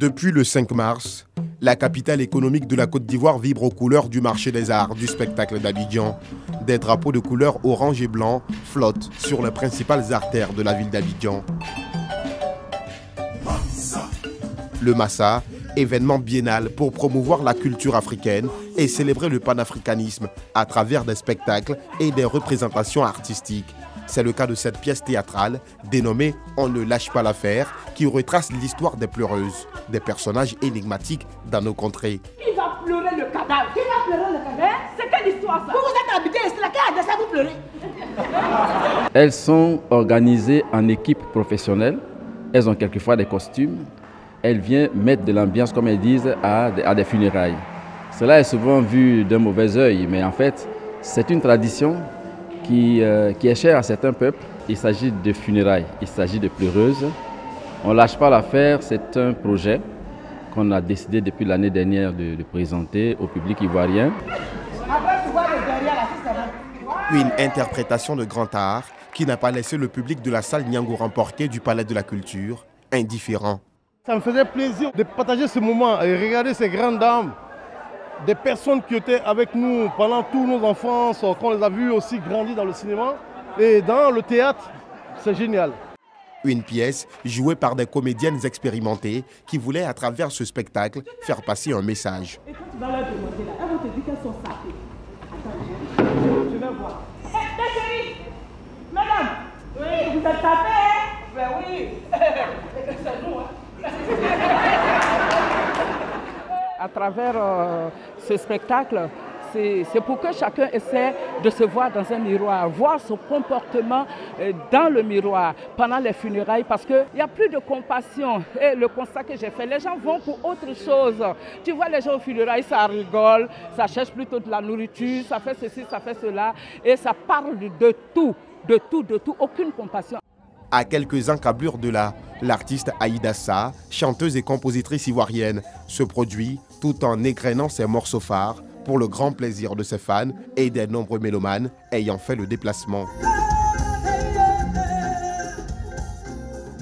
Depuis le 5 mars, la capitale économique de la Côte d'Ivoire vibre aux couleurs du marché des arts du spectacle d'Abidjan. Des drapeaux de couleur orange et blanc flottent sur les principales artères de la ville d'Abidjan. Le Massa, événement biennal pour promouvoir la culture africaine et célébrer le panafricanisme à travers des spectacles et des représentations artistiques. C'est le cas de cette pièce théâtrale dénommée « On ne lâche pas l'affaire » qui retrace l'histoire des pleureuses, des personnages énigmatiques dans nos contrées. Qui va pleurer le cadavre? Qui va pleurer le cadavre? C'est quelle histoire ça? Vous êtes habité, c'est laquelle de ça vous pleurez? Elles sont organisées en équipes professionnelles, elles ont quelquefois des costumes, elles viennent mettre de l'ambiance, comme elles disent, à des funérailles. Cela est souvent vu d'un mauvais œil, mais en fait, c'est une tradition qui est chère à certains peuples. Il s'agit de funérailles, il s'agit de pleureuses. On ne lâche pas l'affaire, c'est un projet qu'on a décidé depuis l'année dernière de présenter au public ivoirien. Une interprétation de grand art qui n'a pas laissé le public de la salle Niango remporter du Palais de la Culture indifférent. Ça me faisait plaisir de partager ce moment et regarder ces grandes dames, des personnes qui étaient avec nous pendant toute nos enfances, qu'on les a vues aussi grandir dans le cinéma et dans le théâtre. C'est génial. Une pièce jouée par des comédiennes expérimentées qui voulaient, à travers ce spectacle, faire passer un message. Et quand tu vas leur demander là, elles vont te dire qu'elles sont sapées. Attends, je vais voir. Hé, ta chérie! Madame! Oui, vous êtes tapée, hein? Ben oui! C'est nous, hein? À travers ce spectacle, c'est pour que chacun essaie de se voir dans un miroir, voir son comportement dans le miroir pendant les funérailles, parce qu'il n'y a plus de compassion. Et le constat que j'ai fait, les gens vont pour autre chose. Tu vois les gens aux funérailles, ça rigole, ça cherche plutôt de la nourriture, ça fait ceci, ça fait cela, et ça parle de tout, aucune compassion. À quelques encablures de là, l'artiste Aïda Sa, chanteuse et compositrice ivoirienne, se produit tout en égrenant ses morceaux phares pour le grand plaisir de ses fans et des nombreux mélomanes ayant fait le déplacement.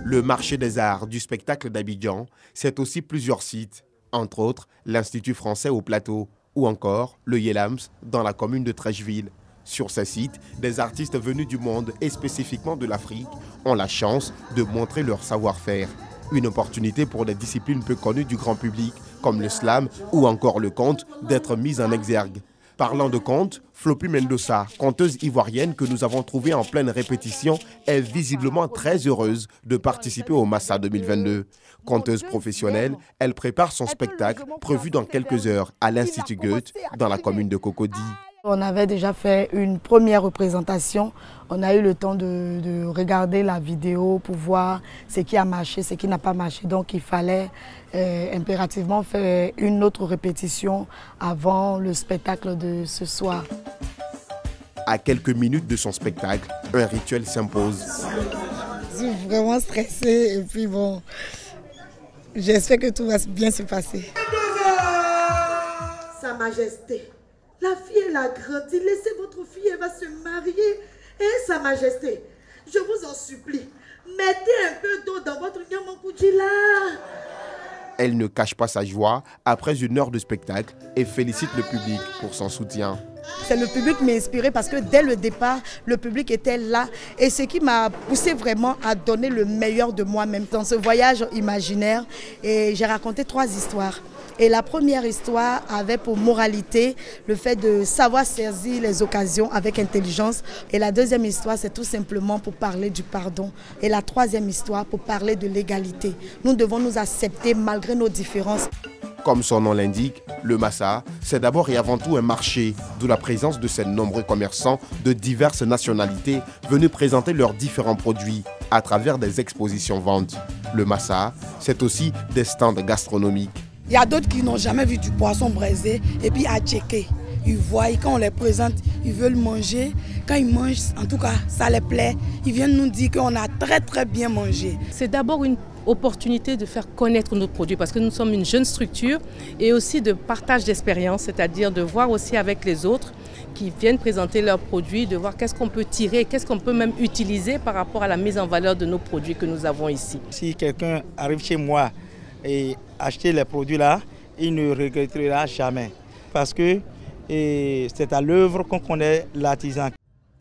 Le marché des arts du spectacle d'Abidjan, c'est aussi plusieurs sites, entre autres l'Institut français au Plateau ou encore le Yelams dans la commune de Treichville. Sur ces sites, des artistes venus du monde et spécifiquement de l'Afrique ont la chance de montrer leur savoir-faire. Une opportunité pour des disciplines peu connues du grand public, comme le slam ou encore le conte, d'être mises en exergue. Parlant de conte, Floppy Mendoza, conteuse ivoirienne que nous avons trouvée en pleine répétition, est visiblement très heureuse de participer au Massa 2022. Conteuse professionnelle, elle prépare son spectacle prévu dans quelques heures à l'Institut Goethe, dans la commune de Cocody. On avait déjà fait une première représentation. On a eu le temps de regarder la vidéo pour voir ce qui a marché, ce qui n'a pas marché. Donc il fallait impérativement faire une autre répétition avant le spectacle de ce soir. À quelques minutes de son spectacle, un rituel s'impose. Je suis vraiment stressée et puis bon, j'espère que tout va bien se passer. Sa Majesté. La fille, elle a grandi. Laissez votre fille, elle va se marier. Et Sa Majesté, je vous en supplie, mettez un peu d'eau dans votre Nyamankoudjila. Elle ne cache pas sa joie après une heure de spectacle et félicite le public pour son soutien. C'est le public qui m'a inspiré parce que dès le départ, le public était là. Et ce qui m'a poussé vraiment à donner le meilleur de moi-même dans ce voyage imaginaire. Et j'ai raconté 3 histoires. Et la première histoire avait pour moralité le fait de savoir saisir les occasions avec intelligence. Et la deuxième histoire, c'est tout simplement pour parler du pardon. Et la troisième histoire, pour parler de l'égalité. Nous devons nous accepter malgré nos différences. Comme son nom l'indique, le Massa, c'est d'abord et avant tout un marché, d'où la présence de ces nombreux commerçants de diverses nationalités venus présenter leurs différents produits à travers des expositions ventes. Le Massa, c'est aussi des stands gastronomiques. Il y a d'autres qui n'ont jamais vu du poisson braisé et puis à checker. Ils voient, quand on les présente, ils veulent manger. Quand ils mangent, en tout cas, ça les plaît. Ils viennent nous dire qu'on a très bien mangé. C'est d'abord une opportunité de faire connaître nos produits parce que nous sommes une jeune structure et aussi de partage d'expérience, c'est-à-dire de voir aussi avec les autres qui viennent présenter leurs produits, de voir qu'est-ce qu'on peut tirer, qu'est-ce qu'on peut même utiliser par rapport à la mise en valeur de nos produits que nous avons ici. Si quelqu'un arrive chez moi et acheter les produits là, il ne regrettera jamais. Parce que c'est à l'œuvre qu'on connaît l'artisan.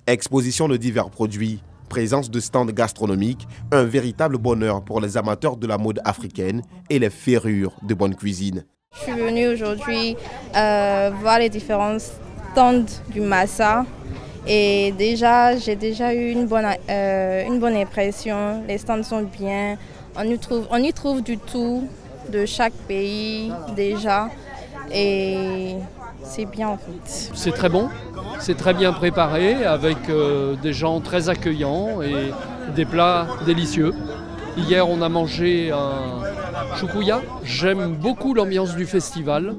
Exposition de divers produits, présence de stands gastronomiques, un véritable bonheur pour les amateurs de la mode africaine et les férures de bonne cuisine. Je suis venue aujourd'hui voir les différents stands du Massa et j'ai déjà eu une bonne impression. Les stands sont bien, on y trouve du tout de chaque pays déjà et c'est bien en fait. C'est très bon, c'est très bien préparé avec des gens très accueillants et des plats délicieux. Hier on a mangé un choukouya. J'aime beaucoup l'ambiance du festival.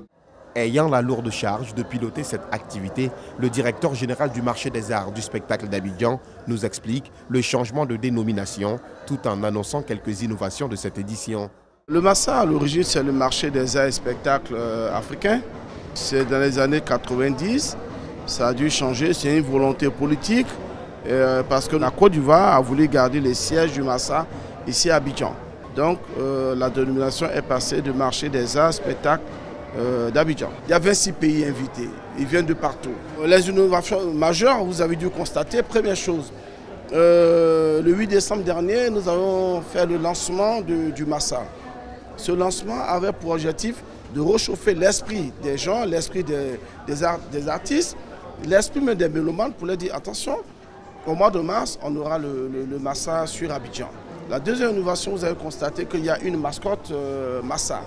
Ayant la lourde charge de piloter cette activité, le directeur général du marché des arts du spectacle d'Abidjan nous explique le changement de dénomination tout en annonçant quelques innovations de cette édition. Le Massa, à l'origine, c'est le marché des arts et spectacles africains. C'est dans les années 90, ça a dû changer, c'est une volonté politique parce que la Côte d'Ivoire a voulu garder les sièges du Massa ici à Abidjan. Donc la dénomination est passée de marché des arts et spectacles d'Abidjan. Il y a 26 pays invités, ils viennent de partout. Les innovations majeures, vous avez dû constater, première chose, le 8 décembre dernier, nous avons fait le lancement du Massa. Ce lancement avait pour objectif de réchauffer l'esprit des gens, l'esprit des artistes, l'esprit même des mélomanes pour leur dire attention, au mois de mars, on aura le Massa sur Abidjan. La deuxième innovation, vous avez constaté qu'il y a une mascotte Massa.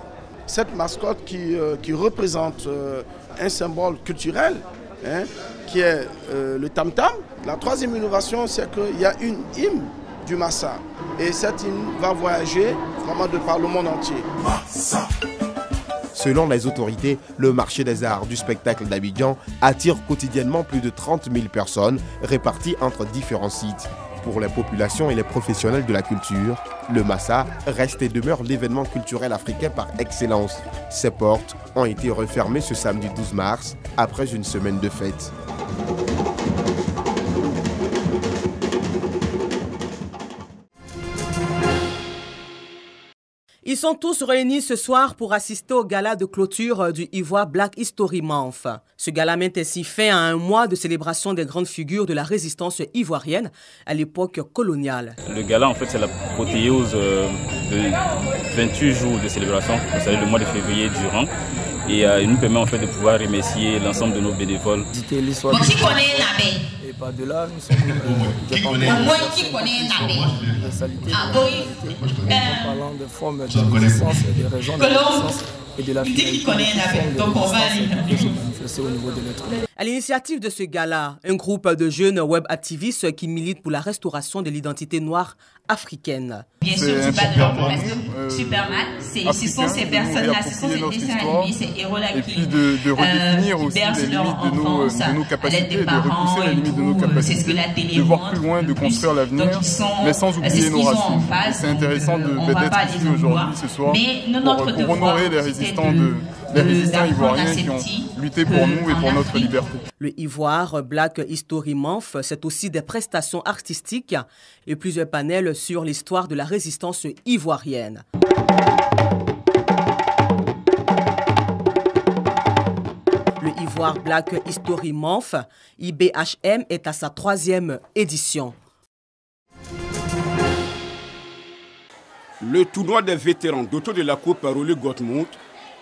Cette mascotte qui représente un symbole culturel, hein, qui est le tam-tam. La troisième innovation, c'est qu'il y a une hymne du Massa. Et cette hymne va voyager vraiment de par le monde entier. Selon les autorités, le marché des arts du spectacle d'Abidjan attire quotidiennement plus de 30 000 personnes réparties entre différents sites. Pour les populations et les professionnels de la culture, le Massa reste et demeure l'événement culturel africain par excellence. Ses portes ont été refermées ce samedi 12 mars après une semaine de fête. Ils sont tous réunis ce soir pour assister au gala de clôture du Ivoire Black History Month. Ce gala met ainsi fin à un mois de célébration des grandes figures de la résistance ivoirienne à l'époque coloniale. Le gala, en fait, c'est l'apothéose de 28 jours de célébration, c'est-à-dire le mois de février durant. Et il nous permet en fait de pouvoir remercier l'ensemble de nos bénévoles. Et par-delà, nous sommes dépendants de salité, en parlant de formes de résistance et des raisons de résistance et de la finalité de se manifester au niveau de l'être. À l'initiative de ce gala, un groupe de jeunes web activistes qui militent pour la restauration de l'identité noire africaine. Bien sûr, c'est pas de leur parce que Superman, ce sont ces personnes-là, ce sont ces dessins animés, ces héros-là qui bercent leur enfance à l'aide des parents et tout. C'est ce que la télé de voir plus loin, de construire l'avenir, mais sans oublier nos racines. C'est intéressant d'être ici aujourd'hui, ce soir, pour honorer les résistants ivoiriens qui ont lutté pour nous et pour notre liberté. Le Ivoire Black History Month, c'est aussi des prestations artistiques et plusieurs panels sur l'histoire de la résistance ivoirienne. Le Ivoire Black History Month, IBHM, est à sa 3e édition. Le tournoi des vétérans d'auto de la Coupe Rolly Gottmut,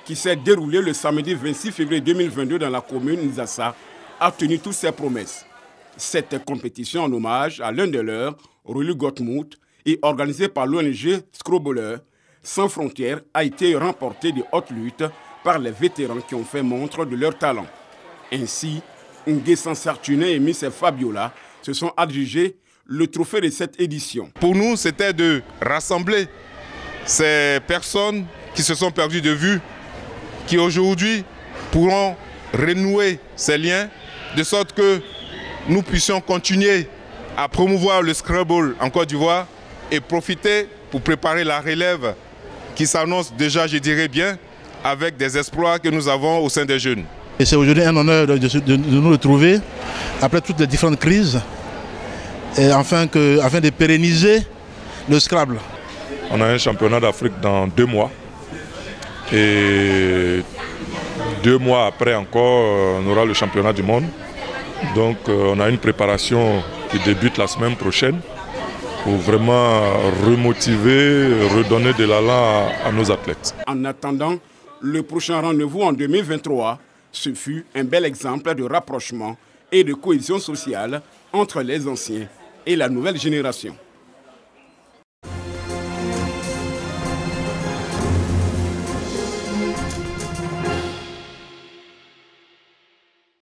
qui s'est déroulé le samedi 26 février 2022 dans la commune Nzassa, a tenu toutes ses promesses. Cette compétition en hommage à l'un de leurs, Rolly Gottmut, et organisée par l'ONG Scrobler Sans Frontières, a été remportée de haute lutte par les vétérans qui ont fait montre de leur talent. Ainsi, Ngué Sansartuné et Miss Fabiola se sont adjugés le trophée de cette édition. Pour nous, c'était de rassembler ces personnes qui se sont perdues de vue, qui aujourd'hui pourront renouer ces liens, de sorte que nous puissions continuer à promouvoir le Scrabble en Côte d'Ivoire et profiter pour préparer la relève qui s'annonce déjà, je dirais bien, avec des exploits que nous avons au sein des jeunes. Et c'est aujourd'hui un honneur de nous retrouver après toutes les différentes crises, et afin de pérenniser le Scrabble. On a un championnat d'Afrique dans 2 mois. Et 2 mois après encore, on aura le championnat du monde. Donc on a une préparation qui débute la semaine prochaine pour vraiment remotiver, redonner de l'allant à nos athlètes. En attendant le prochain rendez-vous en 2023, ce fut un bel exemple de rapprochement et de cohésion sociale entre les anciens et la nouvelle génération.